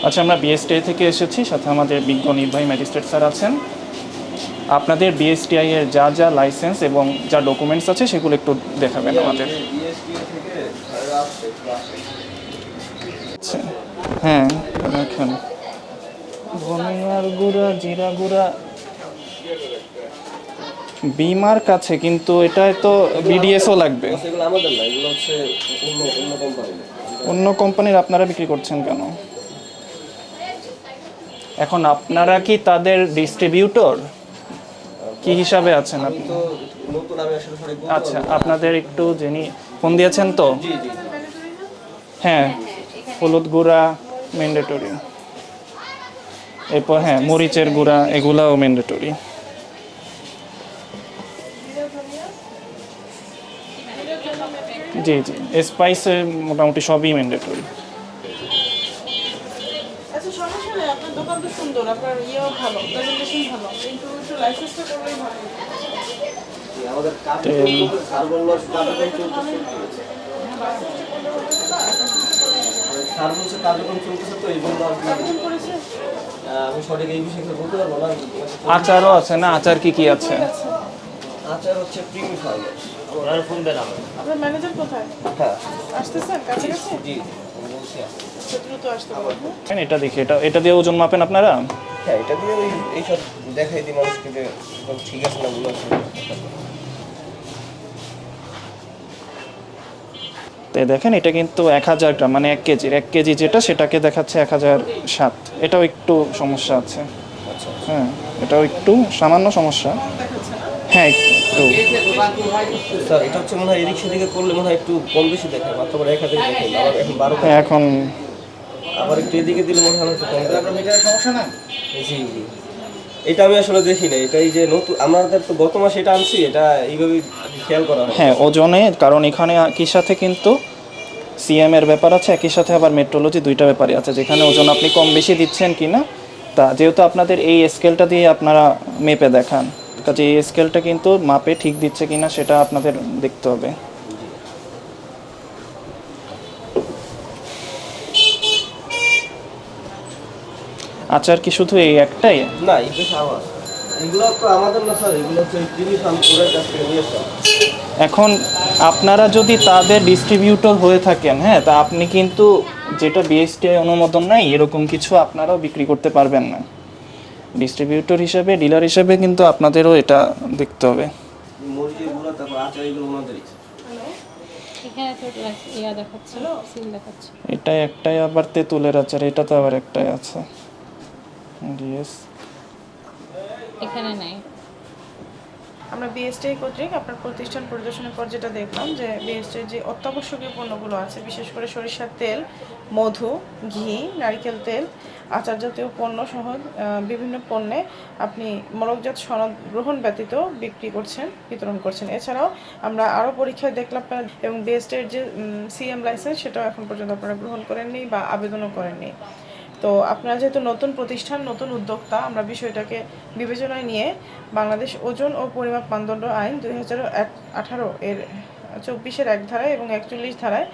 আচ্ছা, আমরা বিএসটিআই থেকে এসেছি, সাথে আমাদের বিজ্ঞ নির্বাহী ম্যাজিস্ট্রেট স্যার আছেন। আপনাদের বিএসটিআই এর যা যা লাইসেন্স এবং যা ডকুমেন্টস আছে সেগুলো একটু দেখাবেন আমাদের। আচ্ছা, হ্যাঁ দেখেন, ধনিয়ার গুঁড়া, জিরা গুঁড়া, বিমার কাছে, কিন্তু এটায় তো বিডিএসও লাগবে। অন্য কোম্পানির আপনারা বিক্রি করছেন কেন? এখন আপনারা কি তাদের ডিস্ট্রিবিউটর কি হিসাবে আছেন আপনি? আচ্ছা, আপনাদের একটু যিনি ফোন দিয়েছেন তো, হ্যাঁ, হলুদ গুঁড়া ম্যান্ডেটরি, এরপর হ্যাঁ মরিচের গুঁড়া, এগুলাও ম্যান্ডেটরি। জি জি, স্পাইসে মোটামুটি সবই ম্যান্ডেটরি। আচ্ছা, সমস্যা নেই, আপনার দোকান তো সুন্দর, আপনার ইয়েও ভালো, প্রেজেন্টেশন ভালো, কিন্তু একটু লাইসেন্সটা করলেই ভালো। আচারও আছে না? আচার কি কি আছে? আচার হচ্ছে প্রিমি ফার্মার। আমার ফোন দেন আমার। আপনার ম্যানেজার কোথায়? হ্যাঁ, আসতেছেন কাছাকাছি? জি, আমি বলছি। দ্রুত আসতে বলবো। এটা দেখি, এটা দিয়ে ওজন মাপেন আপনারা? হ্যাঁ, এটা দিয়ে ওই এইসব দেখাই দিই মানুষকে যে ঠিক আছে না বলে আছে। তাই দেখেন, এটা কিন্তু 1000 গ্রাম, মানে 1 কেজি যেটা, সেটাকে দেখাচ্ছে 1007। এটাও একটু সমস্যা আছে। আচ্ছা, হ্যাঁ, এটাও একটু সামান্য সমস্যা। হ্যাঁ একটু। স্যার এটা হচ্ছে মনে হয় এদিক সেদিকে করলে মনে হয় একটু কম বেশি দেখায়, মাত্র 1000 দেখে আবার এখন 12 হ্যাঁ, এখন আবার একটু এদিকে দিলে মনে হয় একটু কম দেখায়। মিটারের সমস্যা না? জি জি, এটা আমি আসলে দেখি না, এটাই যে নতুন আমাদের তো গত মাসে এটা আনছি, এটা এইভাবেই খেয়াল করা হয়। হ্যাঁ ওজনে, কারণ এখানে একই সাথে কিন্তু সিএম এর ব্যাপার আছে, একই সাথে আবার মেট্রোলজি, দুইটা ব্যাপারই আছে, যেখানে ওজন আপনি কম বেশি দিচ্ছেন কিনা। তা যেহেতু আপনাদের এই স্কেলটা দিয়ে আপনারা মেপে দেখান, কাজে এই স্কেলটা কিন্তু মাপে ঠিক দিচ্ছে কিনা সেটা আপনাদের দেখতে হবে। আচার কি শুধু এই একটাই? না, এই বেশ আওয়াজ, এগুলো তো আমাদের না স্যার, এগুলো হচ্ছে প্রিমি ফার্ম করে কাছ থেকে নিয়ে আসা। এখন আপনারা যদি তাদের ডিস্ট্রিবিউটর হয়ে থাকেন, হ্যাঁ, তা আপনি কিন্তু যেটা বিএসটিআই অনুমোদন নাই এরকম কিছু আপনারাও বিক্রি করতে পারবেন না। ডিস্ট্রিবিউটর হিসেবে, ডিলার হিসেবে কিন্তু আপনাদেরও এটা দেখতে হবে। মরিচের গুঁড়া, তারপর আচার, এগুলো ওনাদেরই। এটা একটাই আবার তেঁতুলের আচার, এটা তো আবার একটাই আছে। ইয়েস, এখানে নাই। আমরা বিএসটিআই কর্তৃক আপনার প্রতিষ্ঠান পরিদর্শনের পর যেটা দেখলাম যে বিএসটিআই যে অত্যাবশ্যকীয় পণ্যগুলো আছে, বিশেষ করে সরিষার তেল, মধু, ঘি, নারকেল তেল, আচার জাতীয় পণ্য সহ বিভিন্ন পণ্যে আপনি মোড়কজাত সনদ গ্রহণ ব্যতীত বিক্রি করছেন, বিতরণ করছেন। এছাড়াও আমরা আরও পরীক্ষায় দেখলাম এবং বিএসটিআইয়ের যে সিএম লাইসেন্স সেটাও এখন পর্যন্ত আপনারা গ্রহণ করেননি বা আবেদনও করেননি। তো আপনারা যেহেতু নতুন প্রতিষ্ঠান, নতুন উদ্যোক্তা, আমরা বিষয়টাকে বিবেচনায় নিয়ে বাংলাদেশ ওজন ও পরিমাপ মানদণ্ড আইন 2018 এর 24-1 ধারায় এবং 41 ধারায়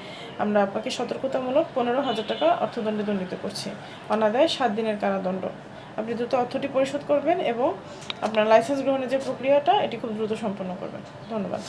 আমরা আপনাকে সতর্কতামূলক 15,000 টাকা অর্থদণ্ডে দণ্ডিত করছি, অনাদায়ে 7 দিনের কারাদণ্ড। আপনি দ্রুত অর্থটি পরিশোধ করবেন এবং আপনার লাইসেন্স গ্রহণের যে প্রক্রিয়াটা, এটি খুব দ্রুত সম্পন্ন করবেন। ধন্যবাদ।